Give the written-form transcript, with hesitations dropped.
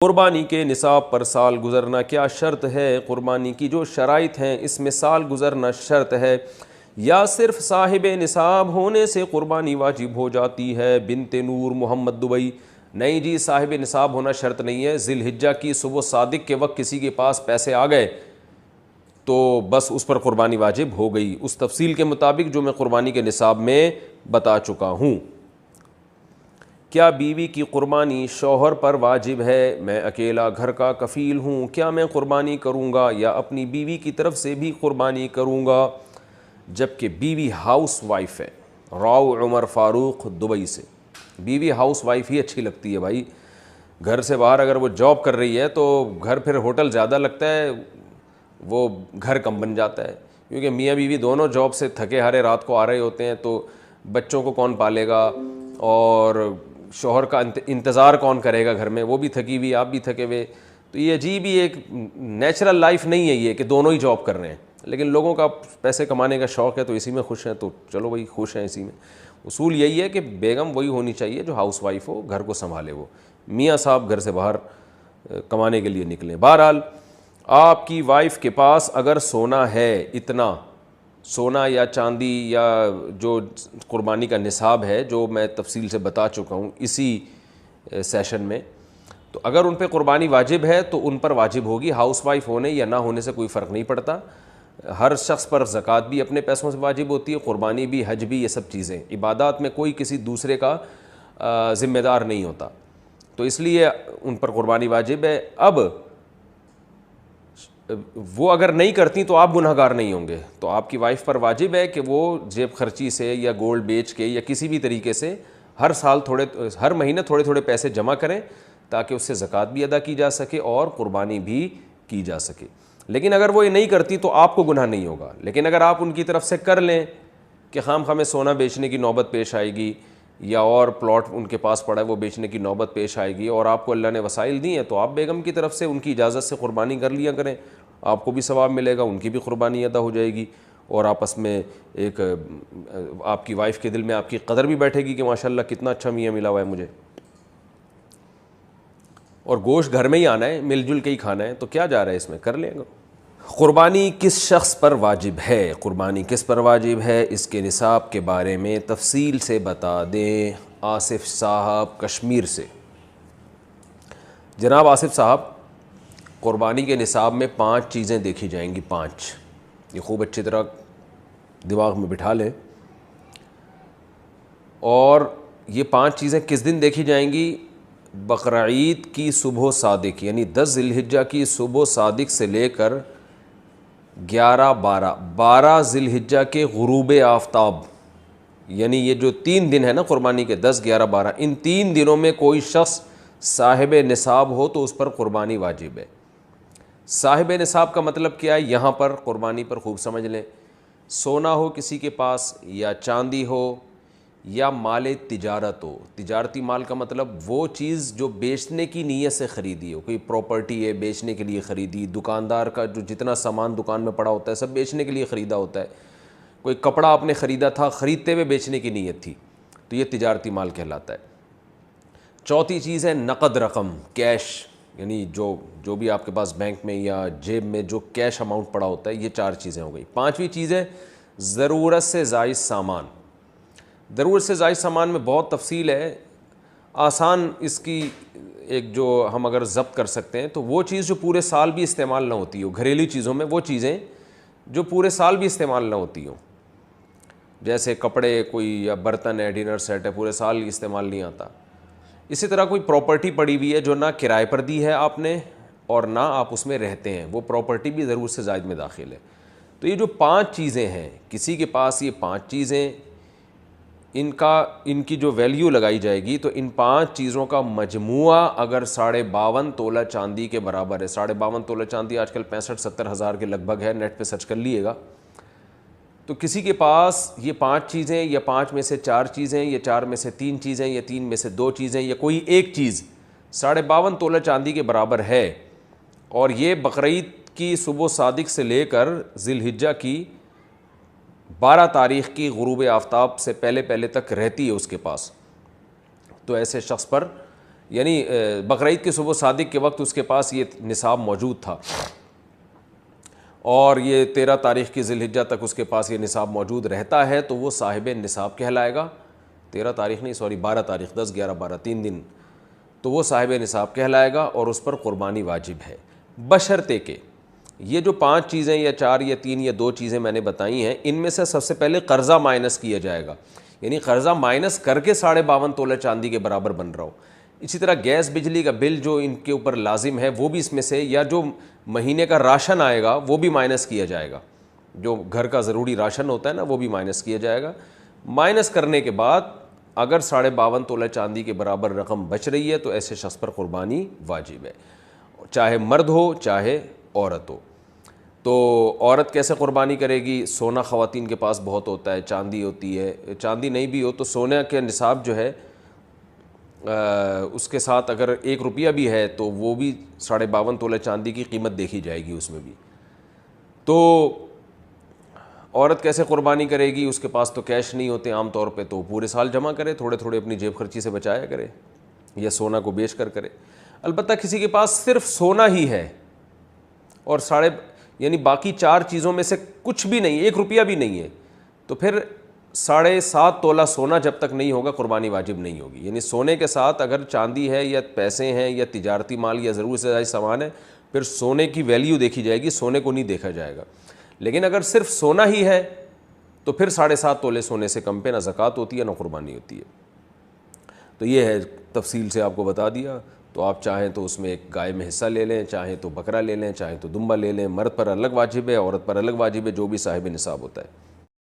قربانی کے نصاب پر سال گزرنا کیا شرط ہے؟ قربانی کی جو شرائط ہیں اس میں سال گزرنا شرط ہے یا صرف صاحب نصاب ہونے سے قربانی واجب ہو جاتی ہے؟ بنت نور محمد دبئی: نہیں جی، صاحب نصاب ہونا شرط نہیں ہے۔ ذی الحجہ کی صبح صادق کے وقت کسی کے پاس پیسے آ گئے تو بس اس پر قربانی واجب ہو گئی، اس تفصیل کے مطابق جو میں قربانی کے نصاب میں بتا چکا ہوں۔ کیا بیوی کی قربانی شوہر پر واجب ہے؟ میں اکیلا گھر کا کفیل ہوں، کیا میں قربانی کروں گا یا اپنی بیوی کی طرف سے بھی قربانی کروں گا؟ جبکہ بیوی ہاؤس وائف ہے۔ راؤ عمر فاروق دبئی سے: بیوی ہاؤس وائف ہی اچھی لگتی ہے بھائی، گھر سے باہر اگر وہ جاب کر رہی ہے تو گھر پھر ہوٹل زیادہ لگتا ہے، وہ گھر کم بن جاتا ہے، کیونکہ میاں بیوی دونوں جاب سے تھکے ہارے رات کو آ رہے ہوتے ہیں تو بچوں کو کون پالے گا اور شوہر کا انتظار کون کرے گا گھر میں، وہ بھی تھکی ہوئی آپ بھی تھکے ہوئے، تو یہ عجیب ہی ایک نیچرل لائف نہیں ہے یہ کہ دونوں ہی جاب کر رہے ہیں۔ لیکن لوگوں کا پیسے کمانے کا شوق ہے تو اسی میں خوش ہیں، تو چلو بھائی خوش ہیں اسی میں۔ اصول یہی ہے کہ بیگم وہی ہونی چاہیے جو ہاؤس وائف ہو، گھر کو سنبھالے، وہ میاں صاحب گھر سے باہر کمانے کے لیے نکلیں۔ بہرحال آپ کی وائف کے پاس اگر سونا ہے، اتنا سونا یا چاندی یا جو قربانی کا نصاب ہے جو میں تفصیل سے بتا چکا ہوں اسی سیشن میں، تو اگر ان پہ قربانی واجب ہے تو ان پر واجب ہوگی، ہاؤس وائف ہونے یا نہ ہونے سے کوئی فرق نہیں پڑتا۔ ہر شخص پر زکوٰۃ بھی اپنے پیسوں سے واجب ہوتی ہے، قربانی بھی، حج بھی، یہ سب چیزیں عبادات میں کوئی کسی دوسرے کا ذمہ دار نہیں ہوتا، تو اس لیے ان پر قربانی واجب ہے۔ اب وہ اگر نہیں کرتی تو آپ گناہ گار نہیں ہوں گے، تو آپ کی وائف پر واجب ہے کہ وہ جیب خرچی سے یا گولڈ بیچ کے یا کسی بھی طریقے سے ہر مہینے تھوڑے تھوڑے پیسے جمع کریں تاکہ اس سے زکوٰۃ بھی ادا کی جا سکے اور قربانی بھی کی جا سکے۔ لیکن اگر وہ یہ نہیں کرتی تو آپ کو گناہ نہیں ہوگا، لیکن اگر آپ ان کی طرف سے کر لیں کہ خام خواہ میں سونا بیچنے کی نوبت پیش آئے گی یا اور پلاٹ ان کے پاس پڑا ہے وہ بیچنے کی نوبت پیش آئے گی اور آپ کو اللہ نے وسائل دی ہیں، تو آپ بیگم کی طرف سے ان کی اجازت سے قربانی کر لیا کریں، آپ کو بھی ثواب ملے گا، ان کی بھی قربانی ادا ہو جائے گی، اور آپس میں ایک آپ کی وائف کے دل میں آپ کی قدر بھی بیٹھے گی کہ ماشاءاللہ کتنا اچھا میاں ملا ہوا ہے مجھے، اور گوشت گھر میں ہی آنا ہے، مل جل کے ہی کھانا ہے، تو کیا جا رہا ہے اس میں، کر لیں گا۔ قربانی کس شخص پر واجب ہے؟ قربانی کس پر واجب ہے، اس کے نصاب کے بارے میں تفصیل سے بتا دیں۔ آصف صاحب کشمیر سے: جناب آصف صاحب، قربانی کے نصاب میں 5 چیزیں دیکھی جائیں گی، 5، یہ خوب اچھی طرح دماغ میں بٹھا لیں، اور یہ 5 چیزیں کس دن دیکھی جائیں گی؟ بقرعید کی صبح صادق، یعنی 10 ذی الحجہ کی صبح صادق سے لے کر 12 ذی الحجہ کے غروب آفتاب، یعنی یہ جو 3 دن ہے نا قربانی کے، 10، 11، 12، ان 3 دنوں میں کوئی شخص صاحب نصاب ہو تو اس پر قربانی واجب ہے۔ صاحب نصاب کا مطلب کیا ہے یہاں پر قربانی پر خوب سمجھ لیں، سونا ہو کسی کے پاس یا چاندی ہو یا مال تجارت ہو۔ تجارتی مال کا مطلب وہ چیز جو بیچنے کی نیت سے خریدی ہو، کوئی پراپرٹی ہے بیچنے کے لیے خریدی، دکاندار کا جو جتنا سامان دکان میں پڑا ہوتا ہے سب بیچنے کے لیے خریدا ہوتا ہے، کوئی کپڑا آپ نے خریدا تھا خریدتے ہوئے بیچنے کی نیت تھی، تو یہ تجارتی مال کہلاتا ہے۔ چوتھی چیز ہے نقد رقم، کیش، یعنی جو بھی آپ کے پاس بینک میں یا جیب میں جو کیش اماؤنٹ پڑا ہوتا ہے، یہ 4 چیزیں ہو گئی۔ 5ویں چیز ہے ضرورت سے زائد سامان۔ ضرورت سے زائد سامان میں بہت تفصیل ہے، آسان اس کی ایک جو ہم اگر ضبط کر سکتے ہیں تو وہ چیز جو پورے سال بھی استعمال نہ ہوتی ہو، گھریلو چیزوں میں وہ چیزیں جو پورے سال بھی استعمال نہ ہوتی ہوں، جیسے کپڑے کوئی یا برتن ہے، ڈنر سیٹ ہے، پورے سال استعمال نہیں آتا۔ اسی طرح کوئی پراپرٹی پڑی ہوئی ہے جو نہ کرائے پر دی ہے آپ نے اور نہ آپ اس میں رہتے ہیں، وہ پراپرٹی بھی ضرورت سے زائد میں داخل ہے۔ تو یہ جو 5 چیزیں ہیں، کسی کے پاس یہ 5 چیزیں، ان کی جو ویلیو لگائی جائے گی تو ان 5 چیزوں کا مجموعہ اگر 52.5 تولہ چاندی کے برابر ہے، 52.5 تولہ چاندی آج کل 65-70 ہزار کے لگ بھگ ہے، نیٹ پہ سرچ کر لیے گا، تو کسی کے پاس یہ 5 چیزیں یا 5 میں سے 4 چیزیں یا 4 میں سے 3 چیزیں یا 3 میں سے 2 چیزیں یا کوئی ایک چیز 52.5 تولہ چاندی کے برابر ہے، اور یہ بقرعید کی صبح صادق سے لے کر ذی الحجہ کی 12 تاریخ کی غروب آفتاب سے پہلے تک رہتی ہے اس کے پاس، تو ایسے شخص پر یعنی بقرعید کے صبح صادق کے وقت اس کے پاس یہ نصاب موجود تھا، اور یہ 13 تاریخ کی ذی الحجہ تک اس کے پاس یہ نصاب موجود رہتا ہے، تو وہ صاحب نصاب کہلائے گا۔ 13 تاریخ نہیں، 12 تاریخ، 10 11 12 3 دن، تو وہ صاحب نصاب کہلائے گا اور اس پر قربانی واجب ہے، بشرطے کہ یہ جو 5 چیزیں یا 4 یا 3 یا 2 چیزیں میں نے بتائی ہیں، ان میں سے سب سے پہلے قرضہ مائنس کیا جائے گا، یعنی قرضہ مائنس کر کے 52.5 تولہ چاندی کے برابر بن رہا ہو۔ اسی طرح گیس بجلی کا بل جو ان کے اوپر لازم ہے وہ بھی اس میں سے، یا جو مہینے کا راشن آئے گا وہ بھی مائنس کیا جائے گا، جو گھر کا ضروری راشن ہوتا ہے نا وہ بھی مائنس کیا جائے گا۔ مائنس کرنے کے بعد اگر 52.5 تولہ چاندی کے برابر رقم بچ رہی ہے تو ایسے شخص پر قربانی واجب ہے، چاہے مرد ہو چاہے عورت ہو۔ تو عورت کیسے قربانی کرے گی؟ سونا خواتین کے پاس بہت ہوتا ہے، چاندی ہوتی ہے، چاندی نہیں بھی ہو تو سونے کے نصاب جو ہے اس کے ساتھ اگر 1 روپیہ بھی ہے تو وہ بھی 52.5 تولہ چاندی کی قیمت دیکھی جائے گی اس میں بھی۔ تو عورت کیسے قربانی کرے گی؟ اس کے پاس تو کیش نہیں ہوتے عام طور پہ، تو پورے سال جمع کرے، تھوڑے تھوڑے اپنی جیب خرچی سے بچایا کرے، یا سونا کو بیچ کر کرے۔ البتہ کسی کے پاس صرف سونا ہی ہے اور یعنی باقی 4 چیزوں میں سے کچھ بھی نہیں، 1 روپیہ بھی نہیں ہے، تو پھر 7.5 تولہ سونا جب تک نہیں ہوگا قربانی واجب نہیں ہوگی۔ یعنی سونے کے ساتھ اگر چاندی ہے یا پیسے ہیں یا تجارتی مال یا ضرورت سے زائد سامان ہے، پھر سونے کی ویلیو دیکھی جائے گی، سونے کو نہیں دیکھا جائے گا۔ لیکن اگر صرف سونا ہی ہے تو پھر 7.5 تولے سونے سے کم پہ نہ زکوٰۃ ہوتی ہے نہ قربانی ہوتی ہے۔ تو یہ ہے، تفصیل سے آپ کو بتا دیا۔ تو آپ چاہیں تو اس میں ایک گائے میں حصہ لے لیں، چاہیں تو بکرا لے لیں، چاہیں تو دمبا لے لیں۔ مرد پر الگ واجب ہے، عورت پر الگ واجب ہے، جو بھی صاحب نصاب ہوتا ہے۔